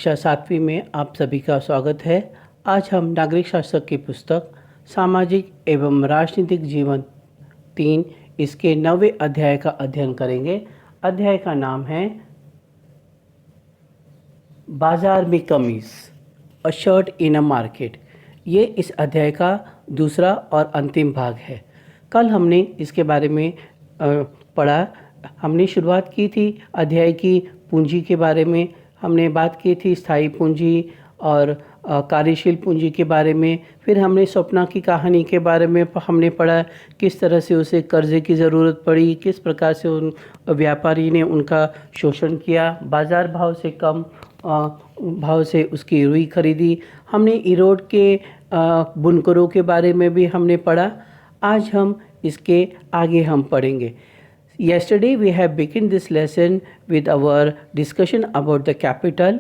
कक्षा 7वीं में आप सभी का स्वागत है। आज हम नागरिक शास्त्र की पुस्तक सामाजिक एवं राजनीतिक जीवन 3 इसके 9वें अध्याय का अध्ययन करेंगे। अध्याय का नाम है बाजार में कमीज, अ शर्ट इन अ मार्केट। ये इस अध्याय का दूसरा और अंतिम भाग है। कल हमने इसके बारे में पढ़ा। हमने शुरुआत की थी अध्याय की पूंजी के बारे में। हमने बात की थी स्थायी पूंजी और कार्यशील पूंजी के बारे में। फिर हमने स्वप्ना की कहानी के बारे में हमने पढ़ा, किस तरह से उसे कर्जे की ज़रूरत पड़ी, किस प्रकार से उन व्यापारी ने उनका शोषण किया, बाज़ार भाव से कम भाव से उसकी रुई खरीदी। हमने इरोड के बुनकरों के बारे में भी हमने पढ़ा। आज हम इसके आगे हम पढ़ेंगे। Yesterday we have begun this lesson with our discussion about the capital,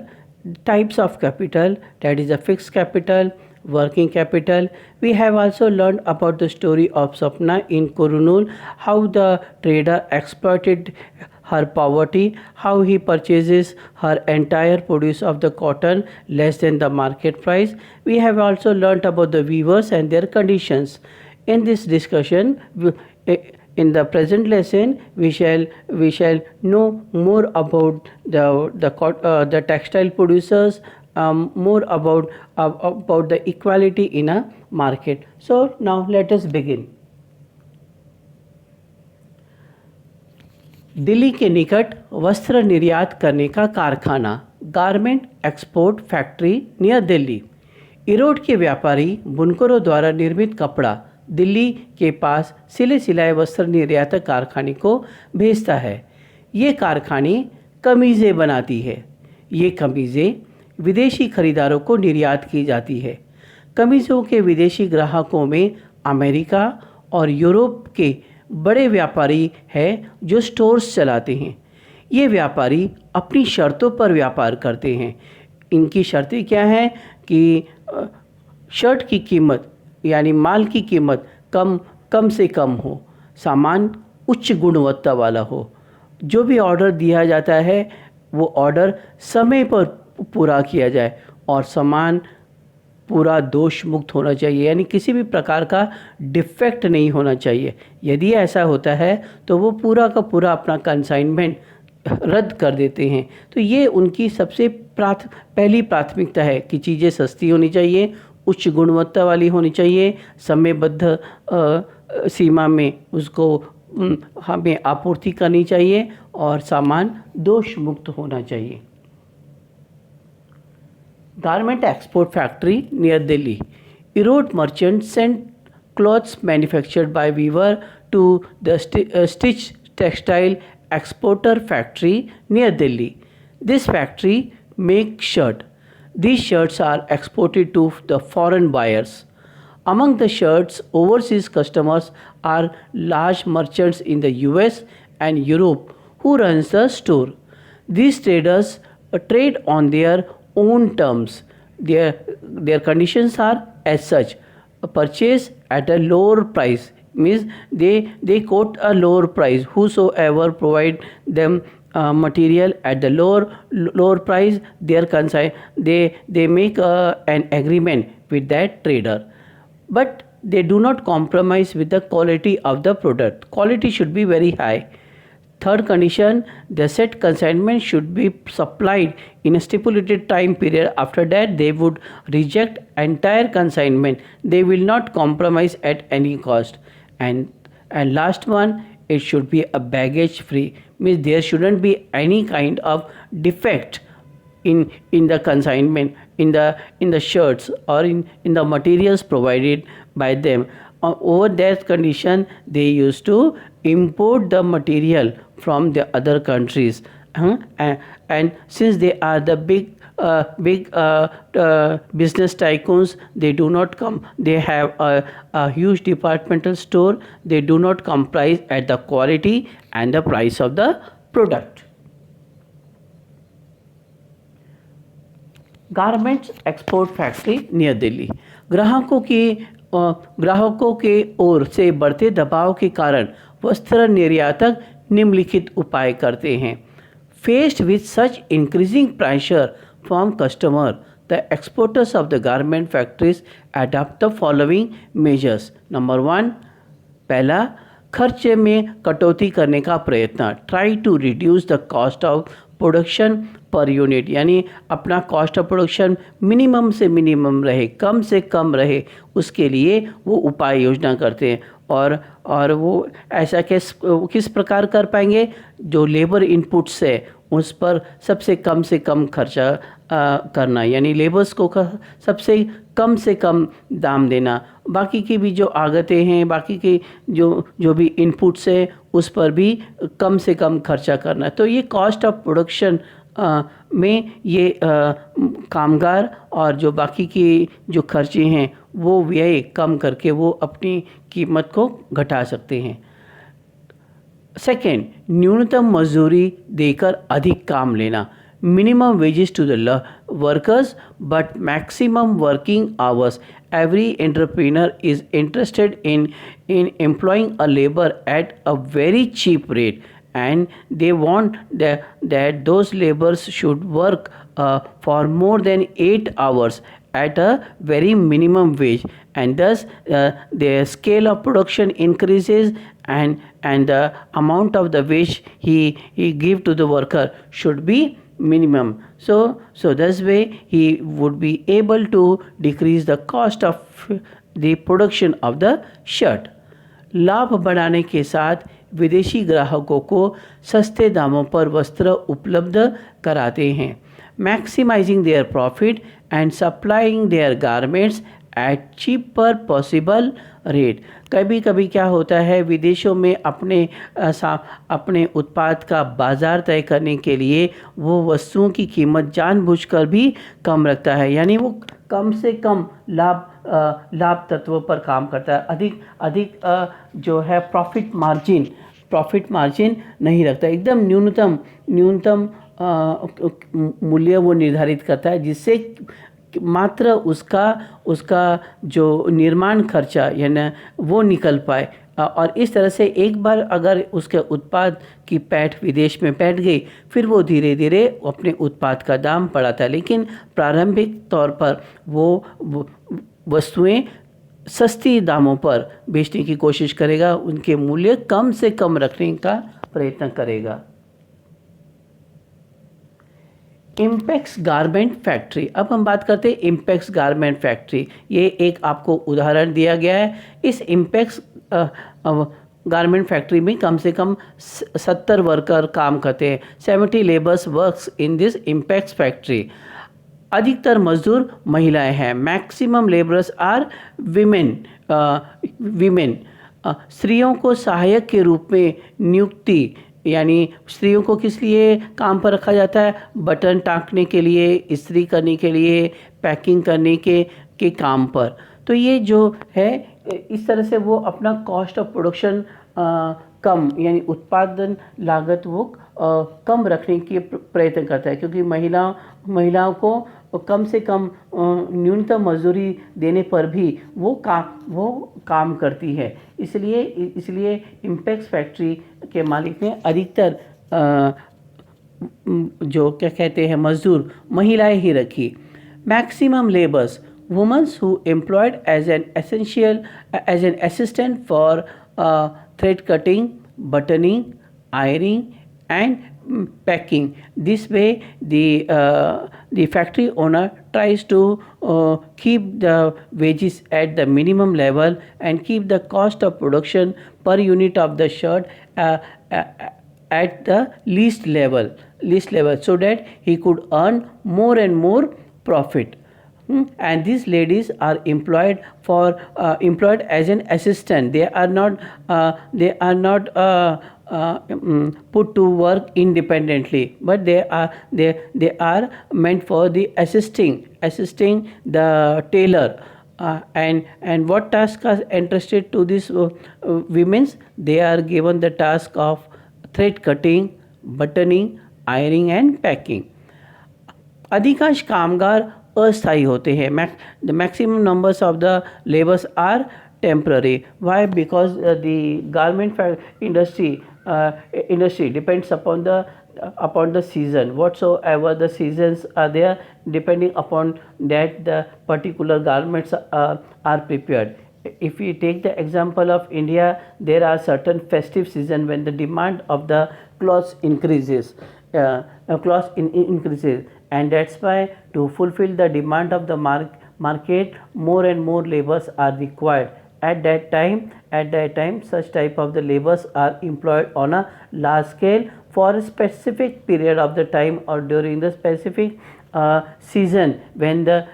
types of capital, that is a fixed capital, working capital. We have also learned about the story of Swapna in Kurnool, how the trader exploited her poverty, how he purchases her entire produce of the cotton less than the market price. We have also learned about the weavers and their conditions. In this discussion, in the present lesson, we shall know more about the textile producers, more about the equality in a market. So now let us begin. Delhi के निकट वस्त्र निर्यात करने का कारखाना, garment export factory near Delhi. Erode के व्यापारी बुनकरों द्वारा निर्मित कपड़ा दिल्ली के पास सिले सिलाए वस्त्र निर्यातक कारखाने को भेजता है। ये कारखाने कमीज़ें बनाती है। ये कमीज़ें विदेशी खरीदारों को निर्यात की जाती है। कमीज़ों के विदेशी ग्राहकों में अमेरिका और यूरोप के बड़े व्यापारी हैं जो स्टोर्स चलाते हैं। ये व्यापारी अपनी शर्तों पर व्यापार करते हैं। इनकी शर्तें क्या हैं कि शर्ट की कीमत यानी माल की कीमत कम से कम हो, सामान उच्च गुणवत्ता वाला हो, जो भी ऑर्डर दिया जाता है वो ऑर्डर समय पर पूरा किया जाए और सामान पूरा दोष मुक्त होना चाहिए, यानी किसी भी प्रकार का डिफेक्ट नहीं होना चाहिए। यदि ऐसा होता है तो वो पूरा का पूरा अपना कंसाइनमेंट रद्द कर देते हैं। तो ये उनकी सबसे पहली प्राथमिकता है कि चीज़ें सस्ती होनी चाहिए, उच्च गुणवत्ता वाली होनी चाहिए, समयबद्ध सीमा में उसको हमें आपूर्ति करनी चाहिए और सामान दोष मुक्त होना चाहिए। Garment export factory near Delhi. Erode merchant send clothes manufactured by weaver to the stitch textile exporter factory near Delhi. This factory makes shirt. These shirts are exported to the foreign buyers. Among the shirts, overseas customers are large merchants in the US and Europe who runs the store. These traders trade on their own terms. Their conditions are as such: a purchase at a lower price, means they quote a lower price. Whosoever provide them material at the lower price, they make an agreement with that trader, but they do not compromise with the quality of the product. Quality should be very high. Third condition, the said consignment should be supplied in a stipulated time period. After that, they would reject entire consignment. They will not compromise at any cost. And last one, it should be a baggage free, means there shouldn't be any kind of defect in the consignment, in the shirts or in the materials provided by them. Over that condition, they used to import the material from the other countries, and since they are the big business tycoons, they do not come. They have a huge departmental store. They do not compromise at the quality and the price of the product. Garments export factory near Delhi. ग्राहकों के ओर से बढ़ते दबाव के कारण वस्त्र निर्यातक निम्नलिखित उपाय करते हैं। Faced with such increasing pressure from customer. The exporters of the garment factories adopt the following measures. Number 1, पहला, खर्चे में कटौती करने का प्रयत्न. Try to reduce the cost of production per unit, यानी अपना कॉस्ट ऑफ प्रोडक्शन मिनिमम से मिनिमम रहे, कम से कम रहे, उसके लिए वो उपाय योजना करते हैं. और वो ऐसा किस प्रकार कर पाएंगे? जो लेबर इनपुट्स है उस पर सबसे कम खर्चा करना, यानी लेबर्स को सबसे कम दाम देना. बाकी की भी जो आगतें हैं, बाकी की जो भी इनपुट्स है उस पर भी कम से कम खर्चा करना. तो ये कॉस्ट ऑफ प्रोडक्शन में ये कामगार और जो बाकी की जो खर्चे हैं वो व्यय कम करके वो अपनी कीमत को घटा सकते हैं. सेकेंड, न्यूनतम मजदूरी देकर अधिक काम लेना. Minimum wages to the workers but maximum working hours. Every entrepreneur is interested in employing a labor at a very cheap rate, and they want that those laborers should work for more than 8 hours at a very minimum wage, and thus their scale of production increases, and the amount of the wage he give to the worker should be minimum. So this way he would be able to decrease the cost of the production of the shirt. लाभ बढ़ाने के साथ विदेशी ग्राहकों को सस्ते दामों पर वस्त्र उपलब्ध कराते हैं. Maximising their profit and supplying their garments at cheaper possible rate. कभी कभी क्या होता है, विदेशों में अपने उत्पाद का बाज़ार तय करने के लिए वो वस्तुओं की कीमत जानबूझकर भी कम रखता है, यानी वो कम से कम लाभ तत्वों पर काम करता है. अधिक जो है प्रॉफिट मार्जिन नहीं रखता. एकदम न्यूनतम मूल्य वो निर्धारित करता है, जिससे मात्र उसका जो निर्माण खर्चा यानी वो निकल पाए. और इस तरह से एक बार अगर उसके उत्पाद की पैठ विदेश में बैठ गई, फिर वो धीरे धीरे अपने उत्पाद का दाम बढ़ाता है. लेकिन प्रारंभिक तौर पर वो वस्तुएं सस्ती दामों पर बेचने की कोशिश करेगा, उनके मूल्य कम से कम रखने का प्रयत्न करेगा. Impex garment factory. अब हम बात करते हैं इम्पैक्स गारमेंट फैक्ट्री. ये एक आपको उदाहरण दिया गया है. इस इम्पैक्स गारमेंट फैक्ट्री में कम से कम 70 वर्कर काम करते हैं. 70 labours works in this Impex factory. अधिकतर मजदूर महिलाएं हैं. Maximum labourers are women. स्त्रियों को सहायक के रूप में नियुक्ति, यानी स्त्रियों को किस लिए काम पर रखा जाता है? बटन टाँकने के लिए, इस्त्री करने के लिए, पैकिंग करने के काम पर. तो ये जो है इस तरह से वो अपना कॉस्ट ऑफ प्रोडक्शन कम, यानी उत्पादन लागत वो कम रखने की प्रयत्न करता है, क्योंकि महिलाओं को कम से कम न्यूनतम मजदूरी देने पर भी वो काम करती है. इसलिए इम्पैक्स फैक्ट्री के मालिक ने अधिकतर जो क्या कहते हैं मजदूर महिलाएं ही रखी. Maximum labours womens who employed as an assistant for thread cutting, buttoning, ironing, and packing. This way, the factory owner tries to keep the wages at the minimum level and keep the cost of production per unit of the shirt at the least level, so that he could earn more and more profit. And these ladies are employed as an assistant. They are not put to work independently, but they are meant for the assisting the tailor. And what tasks are entrusted to these women? They are given the task of thread cutting, buttoning, ironing and packing. अधिकांश कामगार अस्थायी होते हैं. The maximum numbers of the laborers are temporary. Why? Because the garment industry depends upon the upon the season, whatsoever the seasons are there, depending upon that the particular garments are prepared. If we take the example of India, there are certain festive season when the demand of the clothes increases, increases, and that's why to fulfill the demand of the market, more and more labors are required. At that time, such type of the labors are employed on a large scale for a specific period of the time or during the specific season when the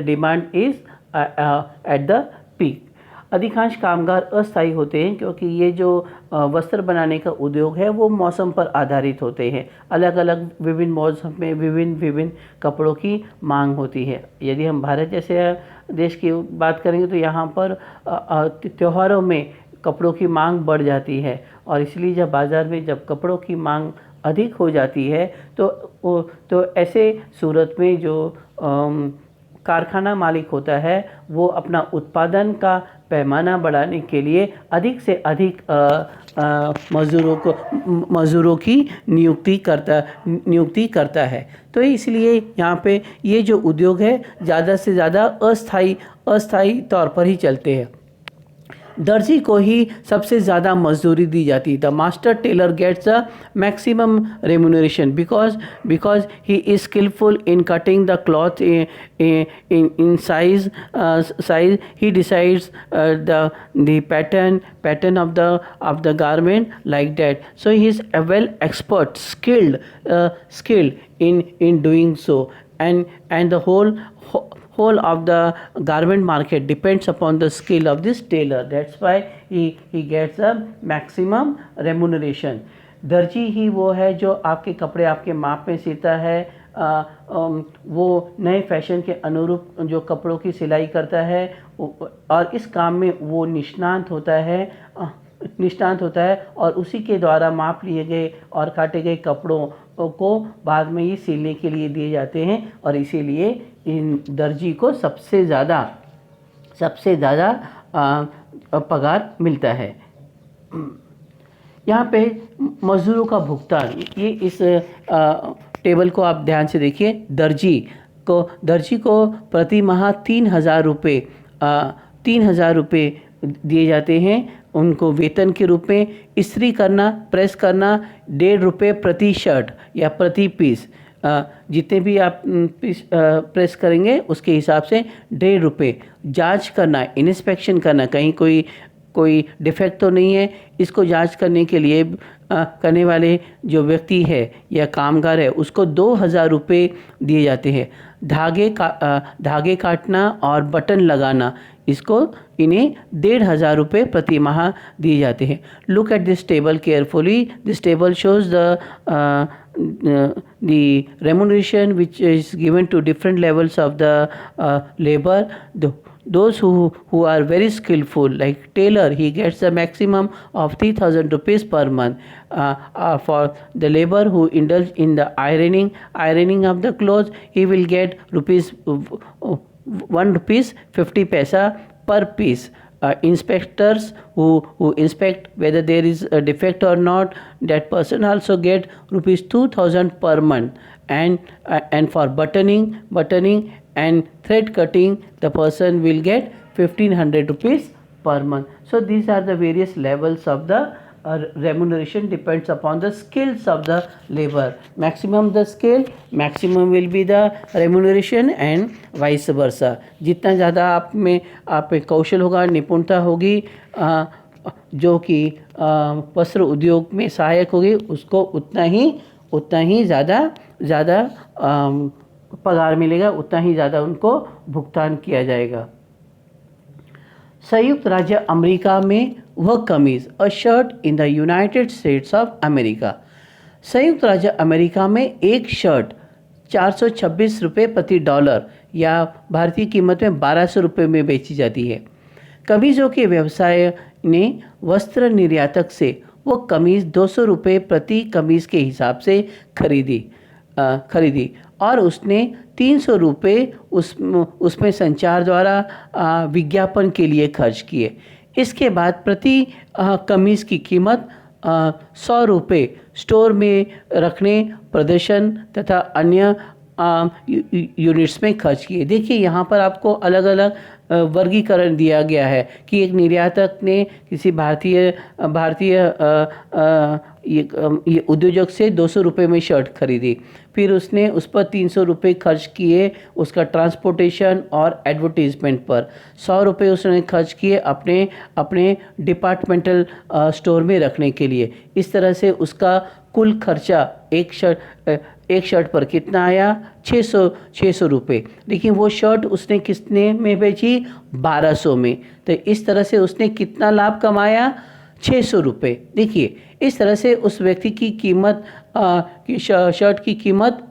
demand is at the peak. अधिकांश कामगार अस्थायी होते हैं क्योंकि ये जो वस्त्र बनाने का उद्योग है वो मौसम पर आधारित होते हैं। अलग अलग विभिन्न मौसम में विभिन्न कपड़ों की मांग होती है। यदि हम भारत जैसे देश की बात करेंगे तो यहाँ पर त्योहारों में कपड़ों की मांग बढ़ जाती है, और इसलिए जब बाज़ार में जब कपड़ों की मांग अधिक हो जाती है तो ऐसे सूरत में जो कारखाना मालिक होता है वो अपना उत्पादन का पैमाना बढ़ाने के लिए अधिक से अधिक मज़दूरों की नियुक्ति करता है। तो इसलिए यहाँ पे ये जो उद्योग है ज़्यादा से ज़्यादा अस्थायी तौर पर ही चलते हैं। दर्जी को ही सबसे ज़्यादा मजदूरी दी जाती है। The master tailor gets a maximum remuneration because he is skilful in cutting the cloth in size he decides the pattern of the garment like that. So he is a well expert, skilled in doing so, and the whole of the garment market depends upon the skill of this tailor. That's why he gets a maximum remuneration. दर्जी ही वो है जो आपके कपड़े आपके माप में सीता है, वो नए फैशन के अनुरूप जो कपड़ों की सिलाई करता है, और इस काम में वो निष्णात होता है और उसी के द्वारा माप लिए गए और काटे गए कपड़ों को बाद में ये सिलने के लिए दिए जाते हैं, और इसीलिए इन दर्जी को सबसे ज़्यादा पगार मिलता है। यहाँ पे मज़दूरों का भुगतान, ये इस टेबल को आप ध्यान से देखिए। दर्जी को प्रति माह 3,000 रुपये दिए जाते हैं उनको वेतन के रूप में। इस्त्री करना, प्रेस करना 1.5 रुपये प्रति शर्ट या प्रति पीस, जितने भी आप पीस प्रेस करेंगे उसके हिसाब से 1.5 रुपये। जांच करना, इंस्पेक्शन करना, कहीं कोई डिफेक्ट तो नहीं है, इसको जांच करने के लिए करने वाले जो व्यक्ति है या कामगार है उसको 2,000 रुपये दिए जाते हैं। धागे काटना और बटन लगाना, इसको इन्हें 1,500 रुपये प्रति माह दिए जाते हैं। Look at this table carefully. This table shows the remuneration which is given to different levels of the labor. Those who are very skillful, like tailor, he gets a maximum of 3,000 rupees per month. For the labor who indulge in the ironing of the clothes, he will get ₹1.50 per piece. Inspectors who inspect whether there is a defect or not, that person also get ₹2,000 per month. And for buttoning and thread cutting, the person will get 1,500 rupees per month. So these are the various levels of the remuneration, depends upon the skills of the labor. Maximum the skill, maximum will be the remuneration and vice versa. जितना ज़्यादा आप में कौशल होगा, निपुणता होगी, जो कि वस्त्र उद्योग में सहायक होगी, उसको उतना ही ज़्यादा पगार मिलेगा, उतना ही ज़्यादा उनको भुगतान किया जाएगा। संयुक्त राज्य अमेरिका में वह कमीज़, a shirt in the United States of America. संयुक्त राज्य अमेरिका में एक शर्ट 426 रुपये प्रति डॉलर या भारतीय कीमत में 1,200 रुपये में बेची जाती है। कमीज़ों के व्यवसाय ने वस्त्र निर्यातक से वो कमीज़ 200 रुपये प्रति कमीज़ के हिसाब से खरीदी और उसने 300 रुपये उसमें संचार द्वारा विज्ञापन के लिए खर्च किए। इसके बाद प्रति कमीज़ की कीमत ₹100 स्टोर में रखने, प्रदर्शन तथा अन्य यूनिट्स में खर्च किए। देखिए यहाँ पर आपको अलग अलग वर्गीकरण दिया गया है कि एक निर्यातक ने किसी भारतीय भारतीय ये उद्योजक से ₹200 में शर्ट खरीदी, फिर उसने उस पर ₹300 खर्च किए उसका ट्रांसपोर्टेशन और एडवर्टीजमेंट पर। ₹100 उसने खर्च किए अपने अपने डिपार्टमेंटल स्टोर में रखने के लिए। इस तरह से उसका कुल खर्चा एक शर्ट पर कितना आया? 600 रुपये। लेकिन वो शर्ट उसने कितने में बेची? 1200 में। तो इस तरह से उसने कितना लाभ कमाया? 600 रुपये। देखिए इस तरह से उस व्यक्ति की कीमत शर्ट की कीमत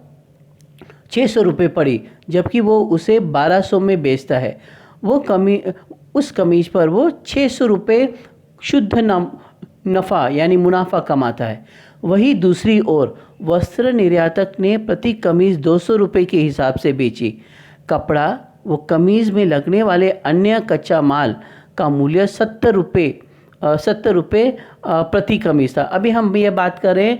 600 रुपये पड़ी, जबकि वो उसे 1200 में बेचता है। उस कमीज पर वो 600 रुपये शुद्ध नफ़ा यानी मुनाफा कमाता है। वही दूसरी ओर वस्त्र निर्यातक ने प्रति कमीज 200 रुपये के हिसाब से बेची। कपड़ा वो कमीज में लगने वाले अन्य कच्चा माल का मूल्य 70 रुपये प्रति कमीज था। अभी हम ये बात करें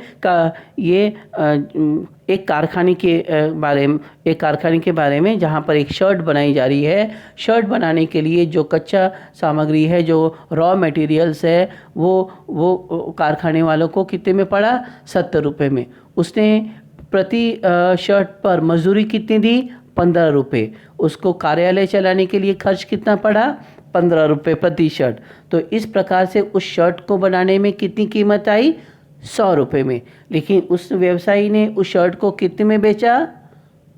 एक कारखाने के बारे में जहाँ पर एक शर्ट बनाई जा रही है। शर्ट बनाने के लिए जो कच्चा सामग्री है, जो रॉ मटेरियल्स है, वो कारखाने वालों को कितने में पड़ा? 70 रुपये में। उसने प्रति शर्ट पर मजदूरी कितनी दी? 15 रुपये। उसको कार्यालय चलाने के लिए खर्च कितना पड़ा? 15 रुपये प्रति शर्ट। तो इस प्रकार से उस शर्ट को बनाने में कितनी कीमत आई? 100 रुपये में। लेकिन उस व्यवसायी ने उस शर्ट को कितने में बेचा?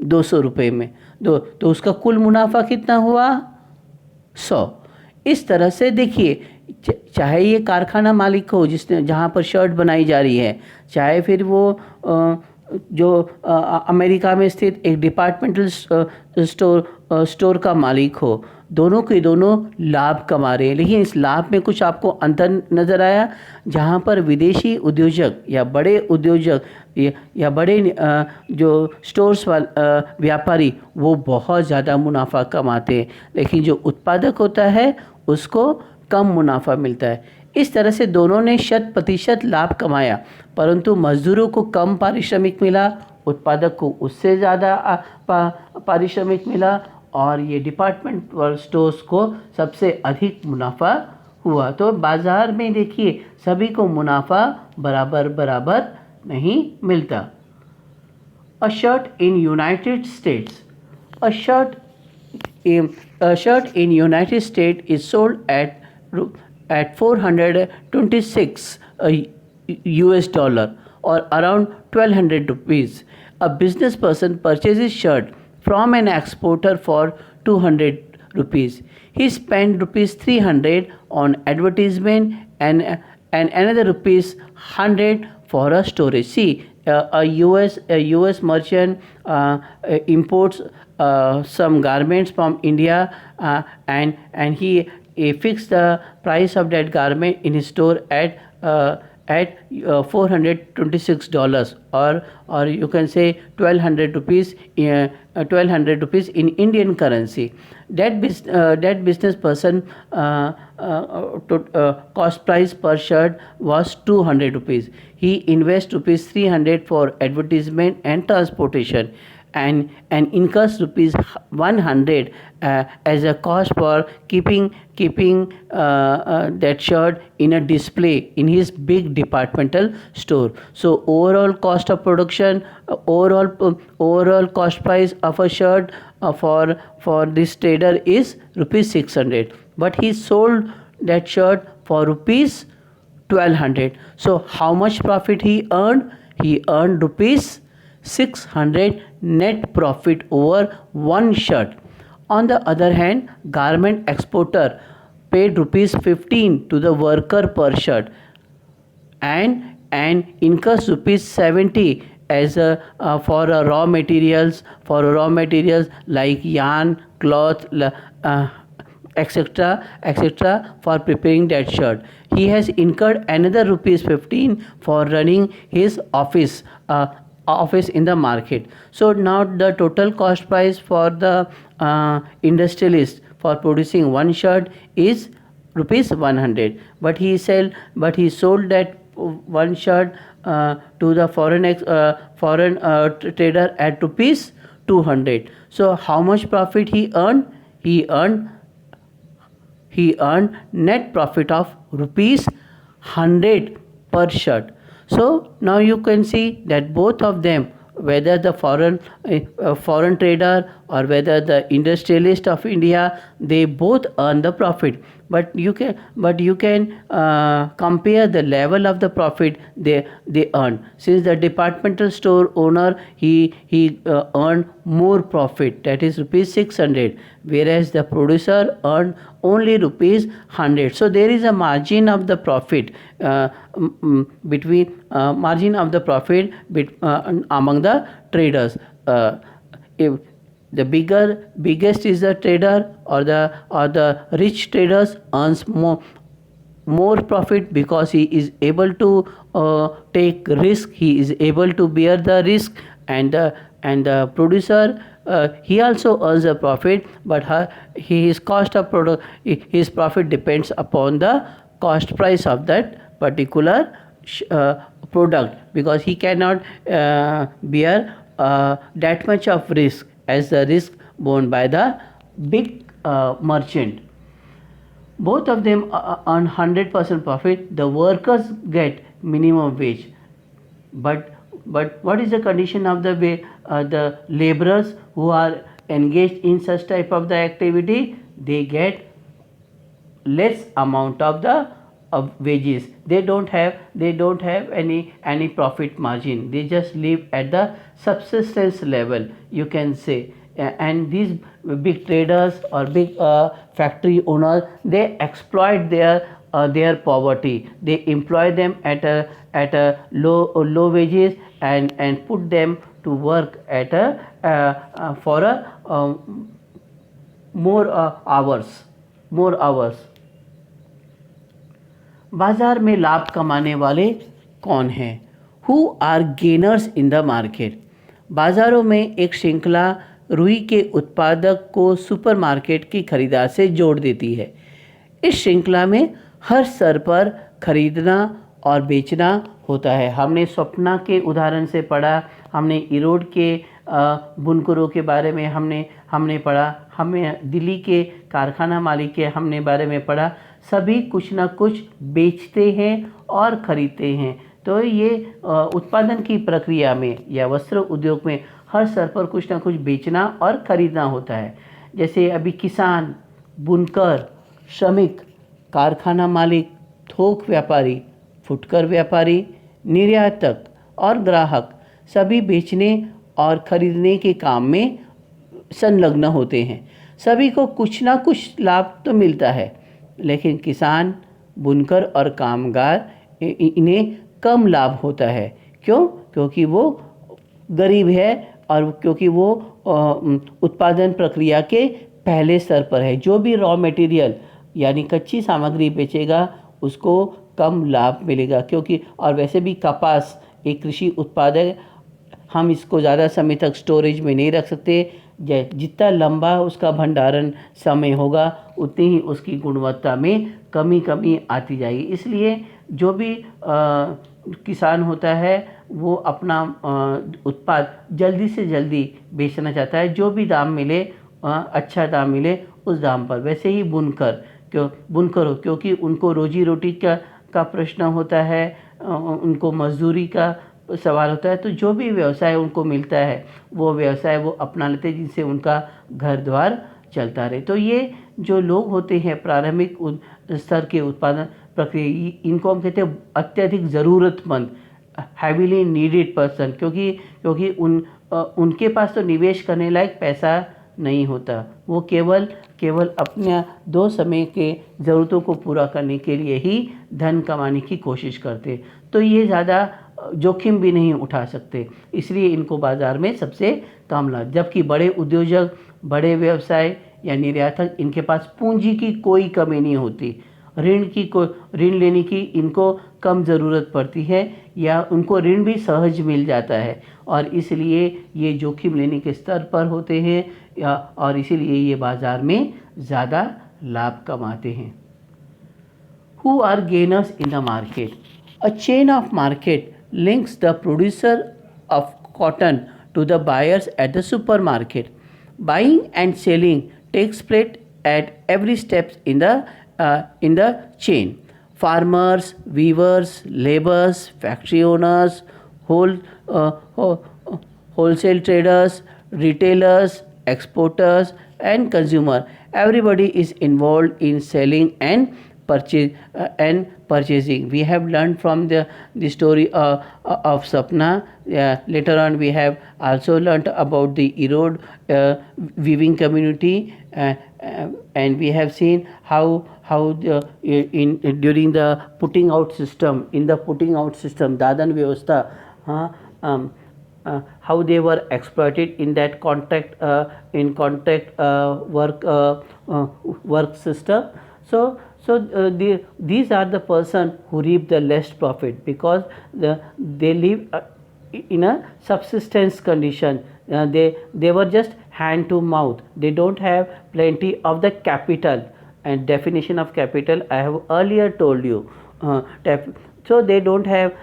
200 रुपये में। तो उसका कुल मुनाफा कितना हुआ? 100। इस तरह से देखिए, चाहे ये कारखाना मालिक हो जहाँ पर शर्ट बनाई जा रही है, चाहे फिर वो जो अमेरिका में स्थित एक डिपार्टमेंटल स्टोर का मालिक हो, दोनों के दोनों लाभ कमा रहे हैं। लेकिन इस लाभ में कुछ आपको अंतर नज़र आया? जहाँ पर विदेशी उद्योजक या बड़े उद्योजक या बड़े जो स्टोर्स व्यापारी वो बहुत ज़्यादा मुनाफा कमाते हैं, लेकिन जो उत्पादक होता है उसको कम मुनाफा मिलता है। इस तरह से दोनों ने 100% लाभ कमाया, परंतु मजदूरों को कम पारिश्रमिक मिला, उत्पादक को उससे ज़्यादा पारिश्रमिक मिला, और ये डिपार्टमेंटल स्टोर्स को सबसे अधिक मुनाफा हुआ। तो बाज़ार में देखिए सभी को मुनाफा बराबर बराबर नहीं मिलता। A shirt in United States. A shirt in United States is sold at 426 US dollar or around 1200 rupees. A business person purchases shirt from an exporter for 200 rupees. He spent rupees 300 on advertisement and another rupees 100 for a storage. See, a US merchant imports some garments from India, and he fixed the price of that garment in his store at $426, or you can say 1200 rupees, 1200 rupees in Indian currency. That business person cost price per shirt was 200 rupees. He invests rupees 300 for advertisement and transportation, and incurs rupees 100 as a cost for keeping that shirt in a display in his big departmental store. So overall cost of production, overall cost price of a shirt for this trader is rupees 600, but he sold that shirt for rupees 1200. So how much profit he earned? He earned rupees 600 net profit over one shirt. On the other hand, garment exporter paid rupees 15 to the worker per shirt and incurs rupees 70 as for raw materials like yarn, cloth, etc. for preparing that shirt. He has incurred another rupees 15 for running his office in the market. So now the total cost price for the industrialist for producing one shirt is rupees 100, but he sold that one shirt to the foreign trader at rupees 200. So how much profit he earned? He earned net profit of rupees 100 per shirt. So now you can see that both of them, whether the foreign trader or whether the industrialist of India, they both earn the profit. But you can compare the level of the profit they earn. Since the departmental store owner, he earned more profit, that is rupees 600, whereas the producer earned only rupees 100. So there is a margin of the profit between margin of the profit among the traders. If the biggest is the trader, or the rich traders earns more profit because he is able to take risk, he is able to bear the risk. And the producer, he also earns a profit, but his cost of product, his profit depends upon the cost price of that particular product, because he cannot bear that much of risk as the risk borne by the big merchant. Both of them earn 100% profit. The workers get minimum wage, but what is the condition of the laborers who are engaged in such type of the activity? They get less amount of the wages. They don't have any profit margin. They just live at the subsistence level, you can say. And these big traders or big factory owners, they exploit their poverty. They employ them at a low wages, and put them to work at for a more hours. बाजार में लाभ कमाने वाले कौन हैं? Who are gainers in the market? बाज़ारों में एक श्रृंखला रुई के उत्पादक को सुपरमार्केट की खरीदार से जोड़ देती है। इस श्रृंखला में हर स्तर पर खरीदना और बेचना होता है। हमने स्वप्ना के उदाहरण से पढ़ा, हमने इरोड के बुनकरों के बारे में हमने पढ़ा, हमें दिल्ली के कारखाना मालिक के हमने बारे में पढ़ा। सभी कुछ ना कुछ बेचते हैं और खरीदते हैं। तो ये उत्पादन की प्रक्रिया में या वस्त्र उद्योग में हर स्तर पर कुछ ना कुछ बेचना और खरीदना होता है। जैसे अभी किसान, बुनकर, श्रमिक, कारखाना मालिक, थोक व्यापारी, फुटकर व्यापारी, निर्यातक और ग्राहक सभी बेचने और खरीदने के काम में संलग्न होते हैं। सभी को कुछ ना कुछ लाभ तो मिलता है, लेकिन किसान, बुनकर और कामगार इन्हें कम लाभ होता है। क्यों? क्योंकि वो गरीब है और क्योंकि वो उत्पादन प्रक्रिया के पहले स्तर पर है। जो भी रॉ मटेरियल यानी कच्ची सामग्री बेचेगा उसको कम लाभ मिलेगा, क्योंकि और वैसे भी कपास एक कृषि उत्पाद है, हम इसको ज़्यादा समय तक स्टोरेज में नहीं रख सकते। जितना लंबा उसका भंडारण समय होगा उतनी ही उसकी गुणवत्ता में कमी आती जाएगी। इसलिए जो भी किसान होता है वो अपना उत्पाद जल्दी से जल्दी बेचना चाहता है, जो भी दाम मिले, अच्छा दाम मिले उस दाम पर। वैसे ही बुनकर क्योंकि उनको रोजी रोटी का प्रश्न होता है, उनको मजदूरी का सवाल होता है, तो जो भी व्यवसाय उनको मिलता है वो व्यवसाय वो अपना लेते हैं, जिनसे उनका घर द्वार चलता रहे। तो ये जो लोग होते हैं प्रारंभिक स्तर के उत्पादन प्रक्रिया, इनको हम कहते हैं अत्यधिक ज़रूरतमंद, हैवीली नीडेड पर्सन, क्योंकि उनके पास तो निवेश करने लायक पैसा नहीं होता। वो केवल अपने 2 समय के ज़रूरतों को पूरा करने के लिए ही धन कमाने की कोशिश करते, तो ये ज़्यादा जोखिम भी नहीं उठा सकते, इसलिए इनको बाज़ार में सबसे कम लाभ। जबकि बड़े उद्योजक, बड़े व्यवसाय या निर्यातक, इनके पास पूंजी की कोई कमी नहीं होती, ऋण लेने की इनको कम ज़रूरत पड़ती है या उनको ऋण भी सहज मिल जाता है, और इसलिए ये जोखिम लेने के स्तर पर होते हैं और इसीलिए ये बाज़ार में ज़्यादा लाभ कमाते हैं। Who are gainers in the market? A chain of market links the producer of cotton to the buyers at the supermarket. Buying and selling takes place at every step in the chain. Farmers, weavers, laborers, factory owners, whole, uh, whole- wholesale traders, retailers, exporters, and consumer. Everybody is involved in selling and purchasing. We have learned from the story of Sapna. Later on, we have also learned about the Erode weaving community, and we have seen how in during the putting out system, in the putting out system, Dadan Vyavastha. Uh, um, how they were exploited in that contact work system. These are the person who reap the less profit because they live in a subsistence condition. They were just hand to mouth. They don't have plenty of the capital. And definition of capital I have earlier told you. So they don't have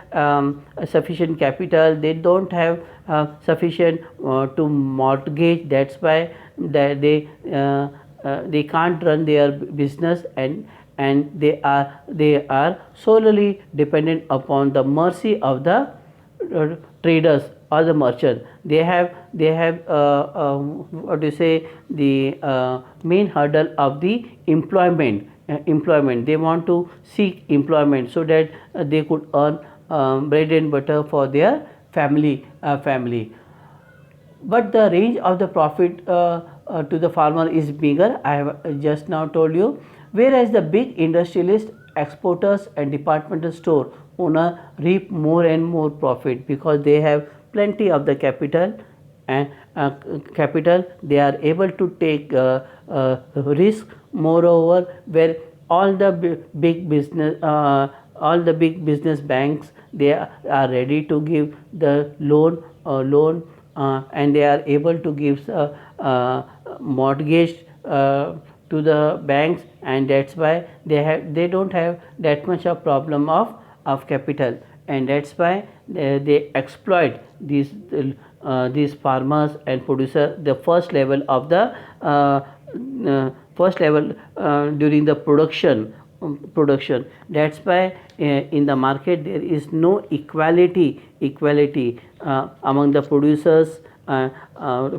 sufficient capital. They don't have sufficient to mortgage. That's why they can't run their business, and they are solely dependent upon the mercy of the traders or the merchant. They have what do you say, the main hurdle of the employment. They want to seek employment so that they could earn bread and butter for their family. But the range of the profit to the farmer is bigger. I have just now told you. Whereas the big industrialist, exporters, and departmental store owner reap more and more profit because they have plenty of the capital. They are able to take risk. Moreover, where all the big business banks, they are ready to give the loan, and they are able to give mortgage to the banks, and that's why they don't have that much of problem of capital, and that's why they exploit these farmers and producer the first level during the production. That's why in the market there is no equality among the producers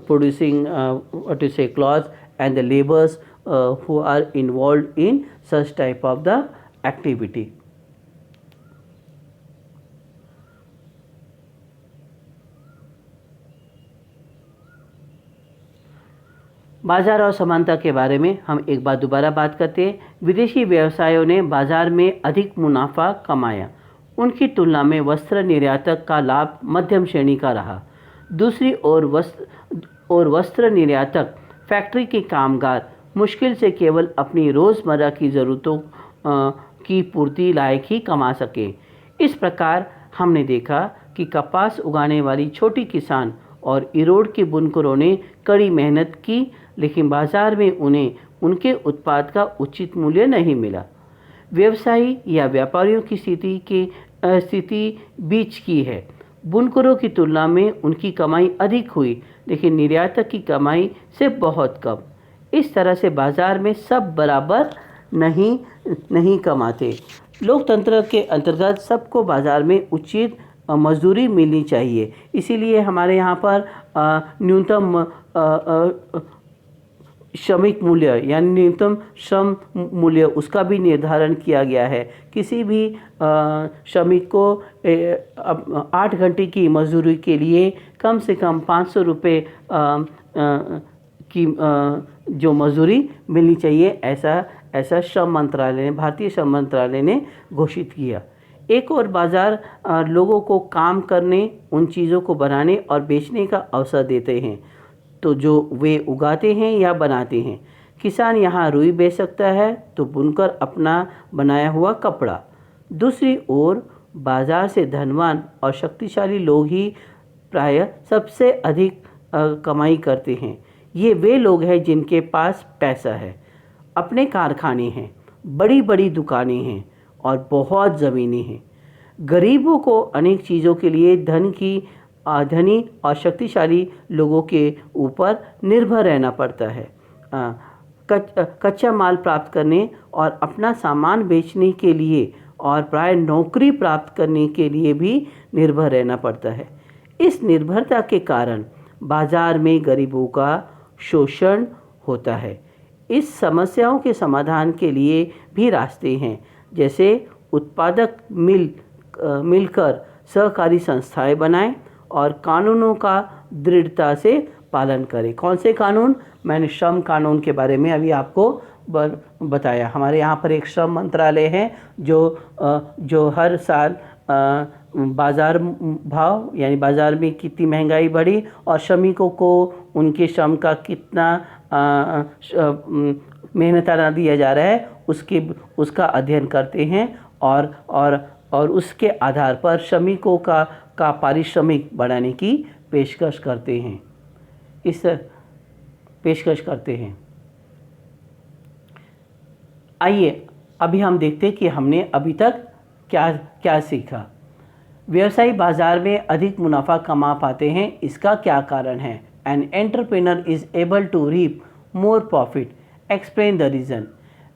producing what to say cloth, and the laborers who are involved in such type of the activity. बाज़ार और समानता के बारे में हम एक बार दोबारा बात करते हैं। विदेशी व्यवसायों ने बाज़ार में अधिक मुनाफा कमाया। उनकी तुलना में वस्त्र निर्यातक का लाभ मध्यम श्रेणी का रहा। दूसरी ओर वस्त्र निर्यातक फैक्ट्री के कामगार मुश्किल से केवल अपनी रोज़मर्रा की ज़रूरतों की पूर्ति लायक ही कमा सके। इस प्रकार हमने देखा कि कपास उगाने वाली छोटी किसान और इरोड के बुनकरों ने कड़ी मेहनत की, लेकिन बाज़ार में उन्हें उनके उत्पाद का उचित मूल्य नहीं मिला। व्यवसायी या व्यापारियों की स्थिति बीच की है। बुनकरों की तुलना में उनकी कमाई अधिक हुई, लेकिन निर्यातक की कमाई से बहुत कम। इस तरह से बाज़ार में सब बराबर नहीं कमाते। लोकतंत्र के अंतर्गत सबको बाज़ार में उचित मजदूरी मिलनी चाहिए। इसीलिए हमारे यहाँ पर न्यूनतम श्रमिक मूल्य यानी न्यूनतम श्रम मूल्य उसका भी निर्धारण किया गया है। किसी भी श्रमिक को 8 घंटे की मजदूरी के लिए कम से कम 500 रुपये की जो मजदूरी मिलनी चाहिए, ऐसा श्रम मंत्रालय ने, भारतीय श्रम मंत्रालय ने घोषित किया। एक और बाज़ार लोगों को काम करने, उन चीज़ों को बनाने और बेचने का अवसर देते हैं तो जो वे उगाते हैं या बनाते हैं। किसान यहाँ रुई बेच सकता है तो बुनकर अपना बनाया हुआ कपड़ा। दूसरी ओर बाज़ार से धनवान और शक्तिशाली लोग ही प्रायः सबसे अधिक कमाई करते हैं। ये वे लोग हैं जिनके पास पैसा है, अपने कारखाने हैं, बड़ी बड़ी दुकानें हैं और बहुत ज़मीनें हैं। गरीबों को अनेक चीज़ों के लिए धनी और शक्तिशाली लोगों के ऊपर निर्भर रहना पड़ता है। कच्चा माल प्राप्त करने और अपना सामान बेचने के लिए और प्राय नौकरी प्राप्त करने के लिए भी निर्भर रहना पड़ता है। इस निर्भरता के कारण बाजार में गरीबों का शोषण होता है। इस समस्याओं के समाधान के लिए भी रास्ते हैं, जैसे उत्पादक मिलकर सहकारी संस्थाएं बनाएं और कानूनों का दृढ़ता से पालन करें। कौन से कानून? मैंने श्रम कानून के बारे में अभी आपको बताया। हमारे यहाँ पर एक श्रम मंत्रालय है जो हर साल बाज़ार भाव यानी बाज़ार में कितनी महंगाई बढ़ी और श्रमिकों को उनके श्रम का कितना मेहनताना दिया जा रहा है उसका अध्ययन करते हैं और उसके आधार पर श्रमिकों का पारिश्रमिक बढ़ाने की पेशकश करते हैं। आइए अभी हम देखते हैं कि हमने अभी तक क्या सीखा। व्यवसायी बाजार में अधिक मुनाफा कमा पाते हैं, इसका क्या कारण है? An entrepreneur is able to reap more profit, explain the reason.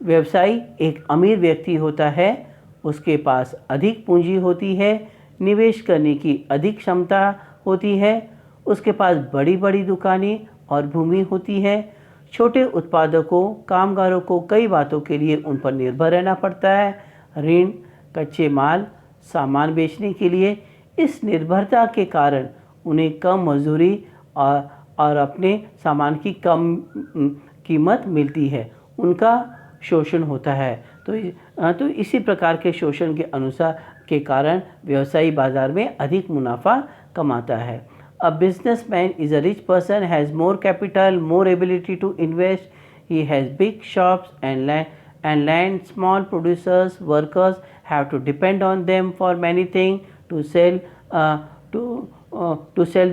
व्यवसायी एक अमीर व्यक्ति होता है, उसके पास अधिक पूंजी होती है, निवेश करने की अधिक क्षमता होती है, उसके पास बड़ी बड़ी दुकानें और भूमि होती है। छोटे उत्पादकों कामगारों को कई बातों के लिए उन पर निर्भर रहना पड़ता है, ऋण, कच्चे माल, सामान बेचने के लिए। इस निर्भरता के कारण उन्हें कम मजदूरी और अपने सामान की कम कीमत मिलती है, उनका शोषण होता है। तो इसी प्रकार के शोषण के अनुसार के कारण व्यवसायी बाजार में अधिक मुनाफा कमाता है। A businessman is a rich person, has more capital, more ability to invest. He has big shops and land. Small producers, workers have to depend on them for many things to sell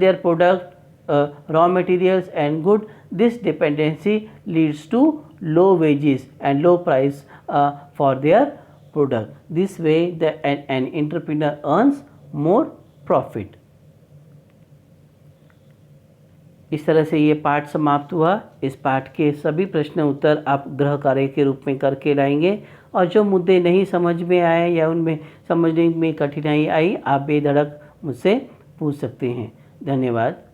their product, raw materials and good. This dependency leads to low wages and low price for their product. This way, an entrepreneur earns more profit. इस तरह से ये पाठ समाप्त हुआ। इस पाठ के सभी प्रश्न उत्तर आप गृह कार्य के रूप में करके लाएंगे और जो मुद्दे नहीं समझ में आए या उनमें समझने में कठिनाई आई, आप बेधड़क मुझसे पूछ सकते हैं। धन्यवाद।